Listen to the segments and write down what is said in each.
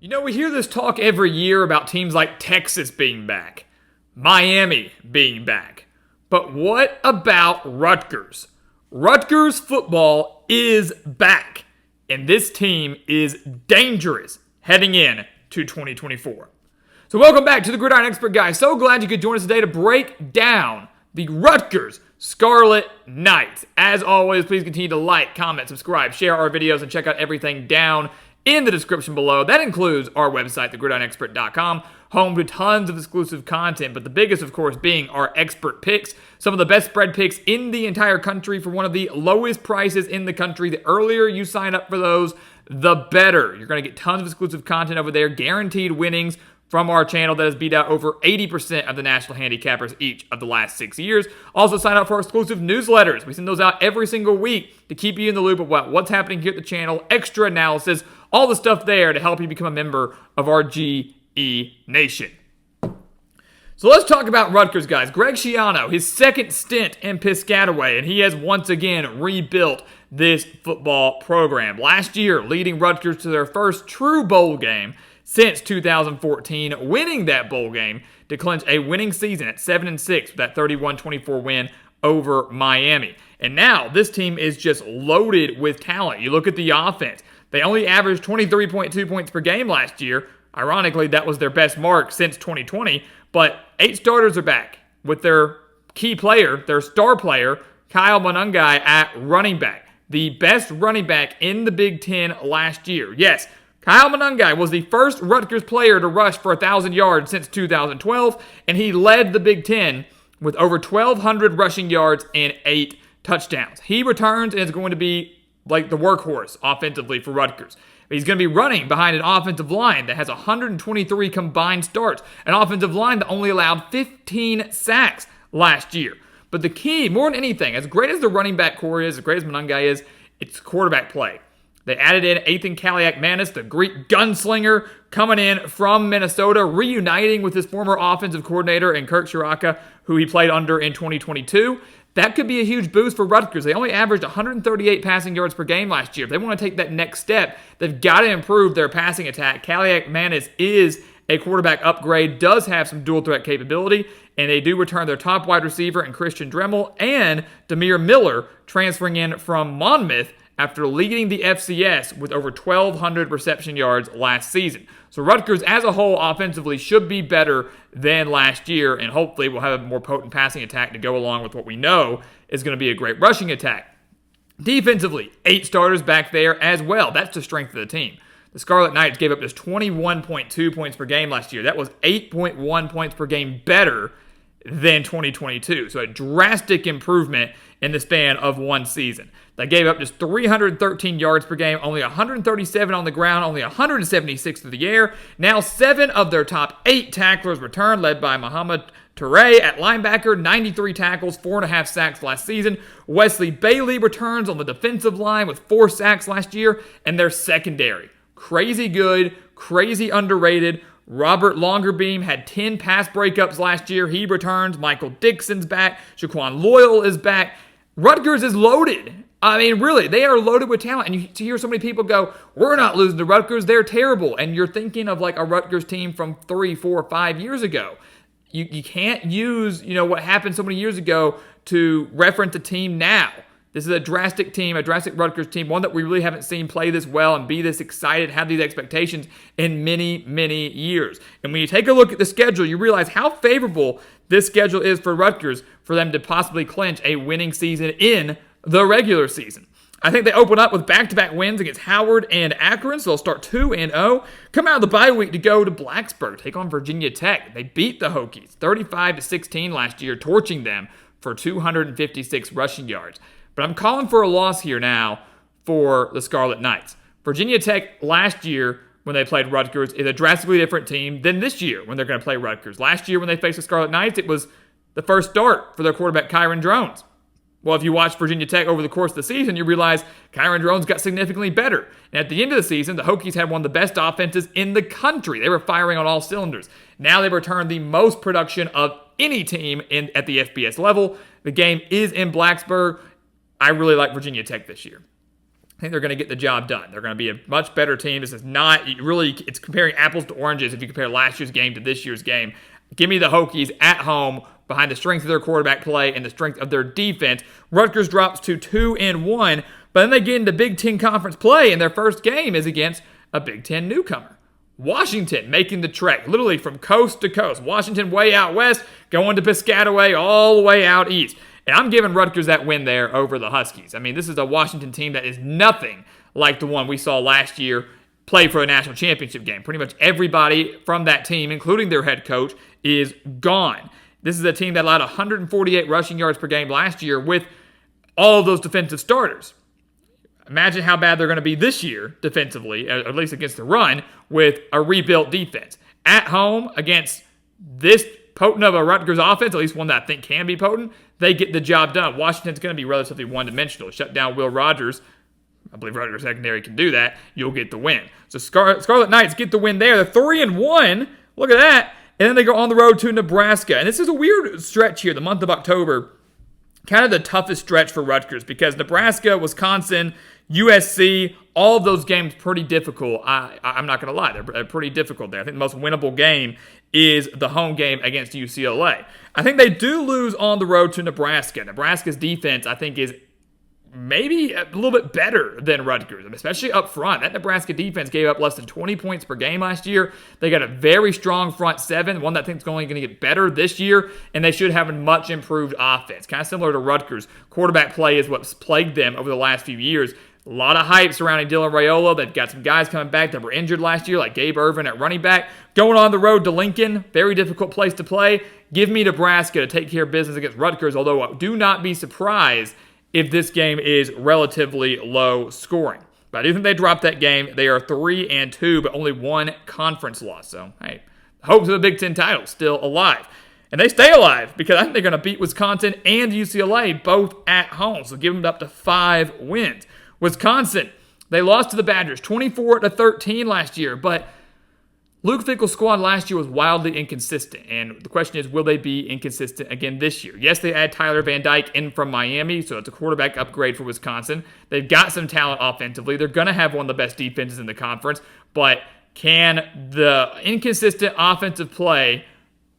You know, we hear this talk every year about teams like Texas being back, Miami being back. But what about Rutgers? Rutgers football is back, and this team is dangerous heading in to 2024. So welcome back to the Gridiron Expert, guys. So glad you could join us today to break down the Rutgers Scarlet Knights. As always, please continue to like, comment, subscribe, share our videos, and check out everything down in the description below. That includes our website, thegridironexpert.com, home to tons of exclusive content, but the biggest, of course, being our expert picks. Some of the best spread picks in the entire country for one of the lowest prices in the country. The earlier you sign up for those, the better. You're going to get tons of exclusive content over there, guaranteed winnings from our channel that has beat out over 80% of the national handicappers each of the last 6 years. Also, sign up for our exclusive newsletters. We send those out every single week to keep you in the loop of what's happening here at the channel, extra analysis, all the stuff there to help you become a member of our GE Nation. So let's talk about Rutgers, guys. Greg Schiano, his second stint in Piscataway, and he has once again rebuilt this football program. Last year, leading Rutgers to their first true bowl game since 2014, winning that bowl game to clinch a winning season at 7-6 with that 31-24 win over Miami. And now this team is just loaded with talent. You look at the offense. They only averaged 23.2 points per game last year. Ironically, that was their best mark since 2020. But 8 starters are back with their key player, their star player, Kyle Monangai at running back. The best running back in the Big Ten last year. Yes, Kyle Monangai was the first Rutgers player to rush for 1,000 yards since 2012, and he led the Big Ten with over 1,200 rushing yards and 8 touchdowns. He returns and is going to be like the workhorse offensively for Rutgers. He's going to be running behind an offensive line that has 123 combined starts, an offensive line that only allowed 15 sacks last year. But the key, more than anything, as great as the running back core is, as great as Monangai is, it's quarterback play. They added in Ethan Kaliak-Manis, the Greek gunslinger, coming in from Minnesota, reuniting with his former offensive coordinator and Kirk Shiraka, who he played under in 2022. That could be a huge boost for Rutgers. They only averaged 138 passing yards per game last year. If they want to take that next step, they've got to improve their passing attack. Kaliak-Manis is a quarterback upgrade, does have some dual threat capability, and they do return their top wide receiver in Christian Dremel and Demir Miller, transferring in from Monmouth after leading the FCS with over 1,200 reception yards last season. So Rutgers as a whole offensively should be better than last year, and hopefully we'll have a more potent passing attack to go along with what we know is going to be a great rushing attack. Defensively, 8 starters back there as well. That's the strength of the team. The Scarlet Knights gave up just 21.2 points per game last year. That was 8.1 points per game better than 2022. So a drastic improvement in the span of one season. They gave up just 313 yards per game, only 137 on the ground, only 176 through the air. Now 7 of their top 8 tacklers returned, led by Muhammad Toure at linebacker, 93 tackles, 4.5 sacks last season. Wesley Bailey returns on the defensive line with 4 sacks last year, and their secondary. Crazy good, crazy underrated. Robert Longerbeam had 10 pass breakups last year. He returns. Michael Dixon's back. Shaquan Loyal is back. Rutgers is loaded. I mean, really, they are loaded with talent. And you hear so many people go, we're not losing to Rutgers. They're terrible. And you're thinking of like a Rutgers team from 3, 4, 5 years ago. You can't use, what happened so many years ago to reference a team now. This is a drastic team, a drastic Rutgers team, one that we really haven't seen play this well and be this excited, have these expectations in many, many years. And when you take a look at the schedule, you realize how favorable this schedule is for Rutgers for them to possibly clinch a winning season in the regular season. I think they open up with back-to-back wins against Howard and Akron, so they'll start 2-0. Come out of the bye week to go to Blacksburg, take on Virginia Tech. They beat the Hokies 35-16 last year, torching them for 256 rushing yards. But I'm calling for a loss here now for the Scarlet Knights. Virginia Tech last year when they played Rutgers is a drastically different team than this year when they're going to play Rutgers. Last year when they faced the Scarlet Knights, it was the first start for their quarterback Kyron Drones. Well, if you watch Virginia Tech over the course of the season, you realize Kyron Drones got significantly better. And at the end of the season, the Hokies had one of the best offenses in the country. They were firing on all cylinders. Now they've returned the most production of any team at the FBS level. The game is in Blacksburg. I really like Virginia Tech this year. I think they're going to get the job done. They're going to be a much better team. This is not really, it's comparing apples to oranges if you compare last year's game to this year's game. Give me the Hokies at home behind the strength of their quarterback play and the strength of their defense. Rutgers drops to 2-1, but then they get into Big Ten conference play, and their first game is against a Big Ten newcomer. Washington making the trek, literally from coast to coast. Washington way out west, going to Piscataway all the way out east. And I'm giving Rutgers that win there over the Huskies. I mean, this is a Washington team that is nothing like the one we saw last year play for a national championship game. Pretty much everybody from that team, including their head coach, is gone. This is a team that allowed 148 rushing yards per game last year with all of those defensive starters. Imagine how bad they're going to be this year defensively, at least against the run, with a rebuilt defense. At home against this potent of a Rutgers offense, at least one that I think can be potent, they get the job done. Washington's going to be relatively one-dimensional. Shut down Will Rogers. I believe Rutgers secondary can do that. You'll get the win. So Scarlet Knights get the win there. They're 3-1. Look at that. And then they go on the road to Nebraska. And this is a weird stretch here, the month of October. Kind of the toughest stretch for Rutgers because Nebraska, Wisconsin, USC, all of those games pretty difficult. I'm not going to lie. They're pretty difficult there. I think the most winnable game is the home game against UCLA. I think they do lose on the road to Nebraska. Nebraska's defense, I think, is maybe a little bit better than Rutgers, especially up front. That Nebraska defense gave up less than 20 points per game last year. They got a very strong front seven, one that I think is only going to get better this year, and they should have a much improved offense. Kind of similar to Rutgers. Quarterback play is what's plagued them over the last few years. A lot of hype surrounding Dylan Raiola. They've got some guys coming back that were injured last year, like Gabe Ervin at running back. Going on the road to Lincoln, very difficult place to play. Give me Nebraska to take care of business against Rutgers, although do not be surprised if this game is relatively low scoring. But I do think they dropped that game. They are 3-2, but only one conference loss. So, hey, hopes of the Big Ten title still alive. And they stay alive because I think they're going to beat Wisconsin and UCLA both at home. So give them up to 5 wins. Wisconsin, they lost to the Badgers 24-13 last year, but Luke Fickell's squad last year was wildly inconsistent, and the question is, will they be inconsistent again this year? Yes, they add Tyler Van Dyke in from Miami, so it's a quarterback upgrade for Wisconsin. They've got some talent offensively. They're going to have one of the best defenses in the conference, but can the inconsistent offensive play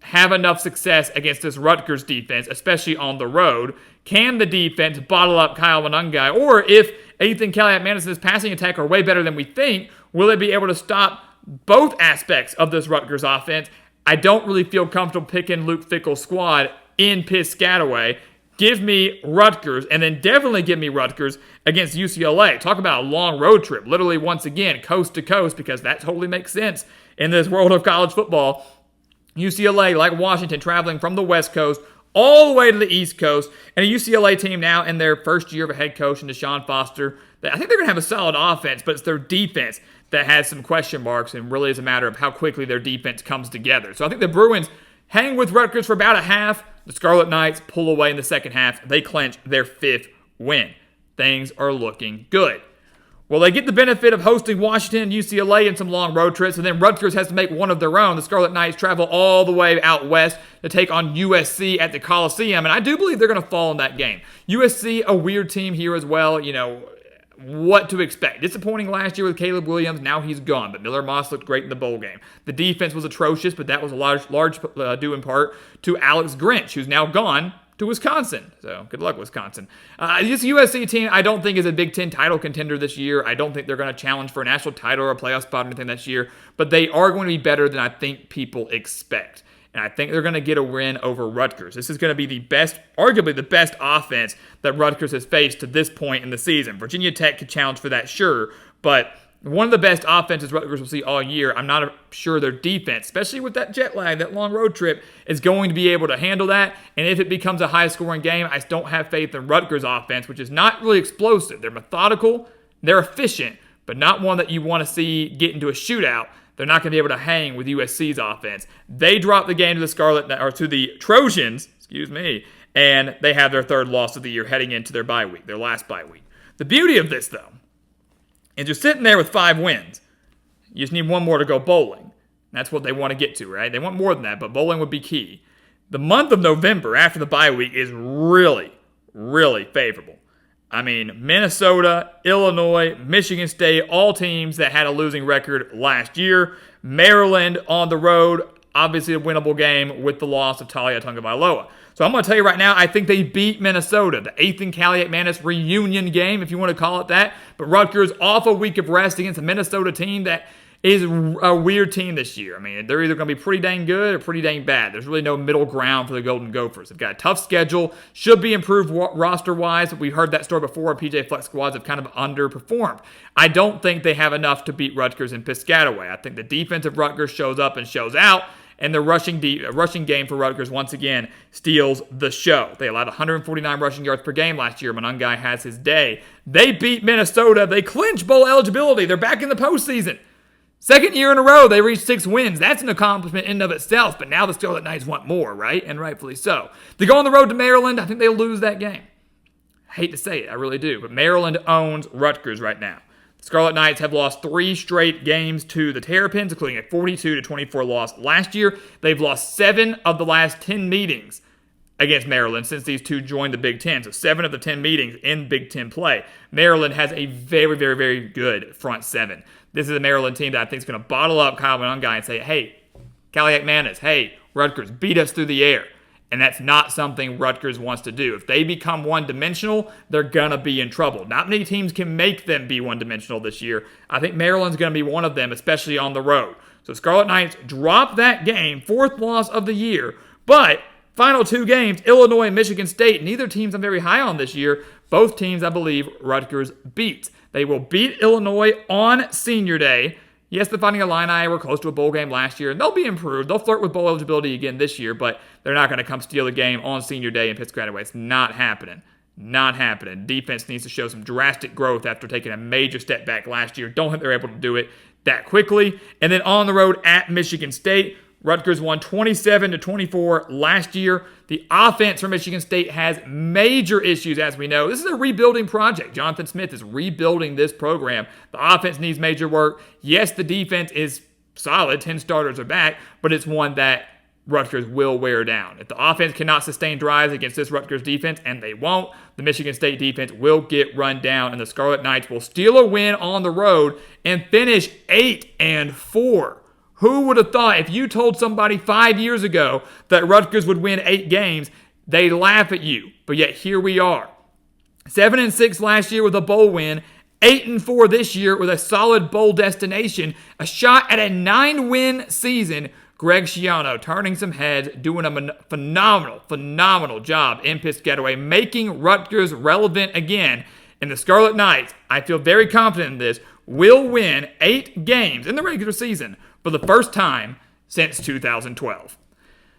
have enough success against this Rutgers defense, especially on the road? Can the defense bottle up Kyle Monangai? Or if Ethan Kelly-Madison's passing attack are way better than we think, will they be able to stop both aspects of this Rutgers offense? I don't really feel comfortable picking Luke Fickell's squad in Piscataway. Give me Rutgers, and then definitely give me Rutgers against UCLA. Talk about a long road trip, literally once again, coast to coast, because that totally makes sense in this world of college football. UCLA, like Washington, traveling from the West Coast all the way to the East Coast, and a UCLA team now in their first year of a head coach in Deshaun Foster. I think they're going to have a solid offense, but it's their defense that has some question marks, and really is a matter of how quickly their defense comes together. So I think the Bruins hang with Rutgers for about a half. The Scarlet Knights pull away in the second half. They clinch their 5th win. Things are looking good. Well, they get the benefit of hosting Washington and UCLA in some long road trips, and then Rutgers has to make one of their own. The Scarlet Knights travel all the way out west to take on USC at the Coliseum, and I do believe they're going to fall in that game. USC, a weird team here as well, what to expect. Disappointing last year with Caleb Williams. Now he's gone, but Miller Moss looked great in the bowl game. The defense was atrocious, but that was a large due in part to Alex Grinch, who's now gone to Wisconsin. So good luck, Wisconsin. This USC team, I don't think is a Big Ten title contender this year. I don't think they're going to challenge for a national title or a playoff spot or anything this year, but they are going to be better than I think people expect. And I think they're going to get a win over Rutgers. This is going to be the best, arguably the best offense that Rutgers has faced to this point in the season. Virginia Tech could challenge for that, sure, but one of the best offenses Rutgers will see all year. I'm not sure their defense, especially with that jet lag, that long road trip, is going to be able to handle that. And if it becomes a high-scoring game, I don't have faith in Rutgers' offense, which is not really explosive. They're methodical, they're efficient, but not one that you want to see get into a shootout. They're not going to be able to hang with USC's offense. They drop the game to the Trojans, and they have their 3rd loss of the year heading into their bye week, their last bye week. The beauty of this, though, is you're sitting there with 5 wins. You just need one more to go bowling. That's what they want to get to, right? They want more than that, but bowling would be key. The month of November after the bye week is really, really favorable. I mean, Minnesota, Illinois, Michigan State, all teams that had a losing record last year. Maryland on the road, obviously a winnable game with the loss of Talia Tagovailoa. So I'm going to tell you right now, I think they beat Minnesota. The 8th and Calumet Manus reunion game, if you want to call it that. But Rutgers off a week of rest against a Minnesota team that is a weird team this year. I mean, they're either going to be pretty dang good or pretty dang bad. There's really no middle ground for the Golden Gophers. They've got a tough schedule, should be improved roster-wise, but we heard that story before. PJ Flex squads have kind of underperformed. I don't think they have enough to beat Rutgers in Piscataway. I think the defense of Rutgers shows up and shows out, and the rushing game for Rutgers, once again, steals the show. They allowed 149 rushing yards per game last year. Monangai has his day. They beat Minnesota. They clinch bowl eligibility. They're back in the postseason. Second year in a row, they reached 6 wins. That's an accomplishment in and of itself, but now the Scarlet Knights want more, right? And rightfully so. They go on the road to Maryland. I think they'll lose that game. I hate to say it, I really do, but Maryland owns Rutgers right now. The Scarlet Knights have lost 3 straight games to the Terrapins, including a 42-24 loss last year. They've lost 7 of the last 10 meetings against Maryland since these two joined the Big Ten. So 7 of the 10 meetings in Big Ten play. Maryland has a very, very, very good front 7. This is a Maryland team that I think is going to bottle up Kyle Monangai and say, hey, Calumet Manus, hey, Rutgers, beat us through the air. And that's not something Rutgers wants to do. If they become one-dimensional, they're going to be in trouble. Not many teams can make them be one-dimensional this year. I think Maryland's going to be one of them, especially on the road. So Scarlet Knights drop that game, 4th loss of the year. But final 2 games, Illinois and Michigan State, neither teams I'm very high on this year. Both teams, I believe, Rutgers beats. They will beat Illinois on Senior Day. Yes, the Fighting Illini were close to a bowl game last year, and they'll be improved. They'll flirt with bowl eligibility again this year, but they're not going to come steal the game on Senior Day in Piscataway. It's not happening. Not happening. Defense needs to show some drastic growth after taking a major step back last year. Don't think they're able to do it that quickly. And then on the road at Michigan State, Rutgers won 27-24 last year. The offense for Michigan State has major issues, as we know. This is a rebuilding project. Jonathan Smith is rebuilding this program. The offense needs major work. Yes, the defense is solid. 10 starters are back, but it's one that Rutgers will wear down. If the offense cannot sustain drives against this Rutgers defense, and they won't, the Michigan State defense will get run down, and the Scarlet Knights will steal a win on the road and finish 8-4. Who would have thought, if you told somebody 5 years ago that Rutgers would win 8 games, they'd laugh at you. But yet here we are. 7-6 last year with a bowl win, 8-4 this year with a solid bowl destination, a shot at a 9-win season. Greg Schiano turning some heads, doing a phenomenal job in Piscataway, making Rutgers relevant again. And the Scarlet Knights, I feel very confident in this, will win 8 games in the regular season for the first time since 2012.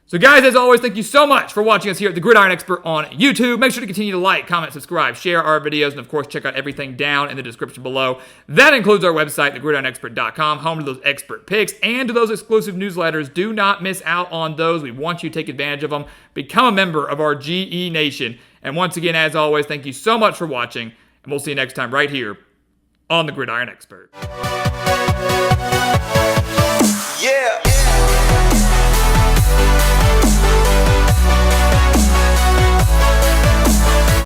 So guys, as always, thank you so much for watching us here at the Gridiron Expert on YouTube. Make sure to continue to like, comment, subscribe, share our videos, and of course, check out everything down in the description below. That includes our website, thegridironexpert.com, home to those expert picks and to those exclusive newsletters. Do not miss out on those. We want you to take advantage of them. Become a member of our GE Nation. And once again, as always, thank you so much for watching, and we'll see you next time right here on the Gridiron Expert. Yeah.